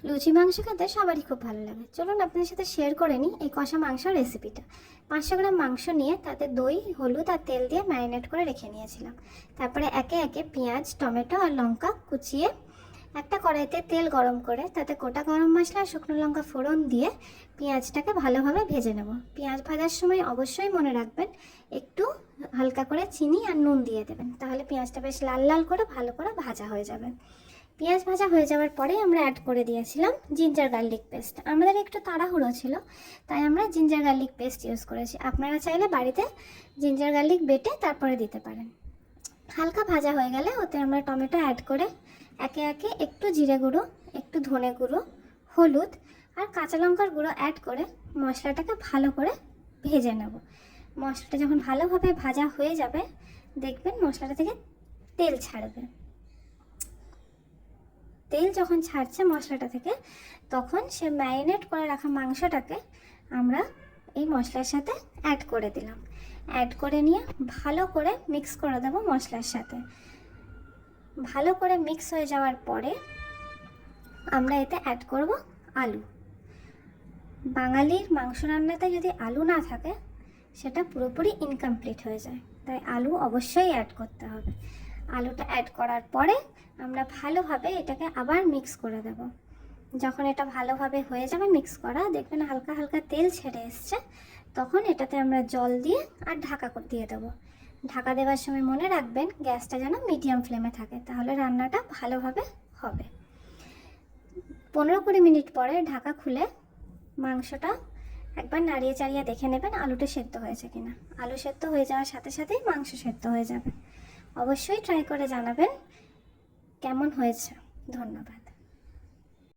লুচি মাংস খেতে সবারই খুব ভালো লাগে। চলুন আপনাদের সাথে শেয়ার করে নিই এই কষা মাংসর রেসিপিটা। 500 গ্রাম মাংস নিয়ে তাতে দই, হলুদ আর তেল দিয়ে ম্যারিনেট করে রেখে নিয়েছিলাম। তারপরে একে একে পেঁয়াজ, টমেটো আর লঙ্কা কুচিয়ে একটা কড়াইতে তেল গরম করে তাতে গোটা গরম মশলা আর শুকনো লঙ্কা ফোড়ন দিয়ে পেঁয়াজটাকে ভালোভাবে ভেজে নেব। পেঁয়াজ ভাজার সময় অবশ্যই মনে রাখবেন একটু হালকা করে চিনি আর নুন দিয়ে দেবেন, তাহলে পেঁয়াজটা বেশ লাল লাল করে ভালো করে ভাজা হয়ে যাবে। পেঁয়াজ ভাজা হয়ে যাওয়ার পরে আমরা অ্যাড করে দিয়েছিলাম জিঞ্জার গার্লিক পেস্ট। আমাদের একটু তাড়াহুড়ো ছিল তাই আমরা জিঞ্জার গার্লিক পেস্ট ইউজ করেছি। আপনারা চাইলে বাড়িতে জিঞ্জার গার্লিক বেটে তারপরে দিতে পারেন। হালকা ভাজা হয়ে গেলে ওতে আমরা টমেটো অ্যাড করে একে একে একটু জিরে গুঁড়ো, একটু ধনে গুঁড়ো, হলুদ আর কাঁচা লঙ্কার গুঁড়ো অ্যাড করে মশলাটাকে ভালো করে ভেজে নেব। মশলাটা যখন ভালোভাবে ভাজা হয়ে যাবে দেখবেন মশলাটা থেকে তেল ছাড়বে। তেল যখন ছাড়ছে মশলাটা থেকে তখন সে ম্যারিনেট করে রাখা মাংসটাকে আমরা এই মশলার সাথে অ্যাড করে দিলাম। অ্যাড করে নিয়ে ভালো করে মিক্স করে দেবো মশলার সাথে। ভালো করে মিক্স হয়ে যাওয়ার পরে আমরা এতে অ্যাড করব আলু। বাঙালির মাংস রান্নাতে যদি আলু না থাকে সেটা পুরোপুরি ইনকমপ্লিট হয়ে যায়, তাই আলু অবশ্যই অ্যাড করতে হবে। আলুটা অ্যাড করার পরে আমরা ভালোভাবে এটাকে আবার মিক্স করে দেব। যখন এটা ভালোভাবে হয়ে যাবে মিক্স করা, দেখবেন হালকা হালকা তেল ছেড়ে এসছে, তখন এটাতে আমরা জল দিয়ে আর ঢাকা দিয়ে দেবো। ঢাকা দেওয়ার সময় মনে রাখবেন গ্যাসটা যেন মিডিয়াম ফ্লেমে থাকে, তাহলে রান্নাটা ভালোভাবে হবে। 15-20 মিনিট পরে ঢাকা খুলে মাংসটা একবার নাড়িয়ে চাড়িয়ে দেখে নেবেন আলুটা সেদ্ধ হয়েছে কিনা। আলু সেদ্ধ হয়ে যাওয়ার সাথে সাথেই মাংস সেদ্ধ হয়ে যাবে। অবশ্যই ট্রাই করে জানাবেন কেমন হয়েছে। ধন্যবাদ।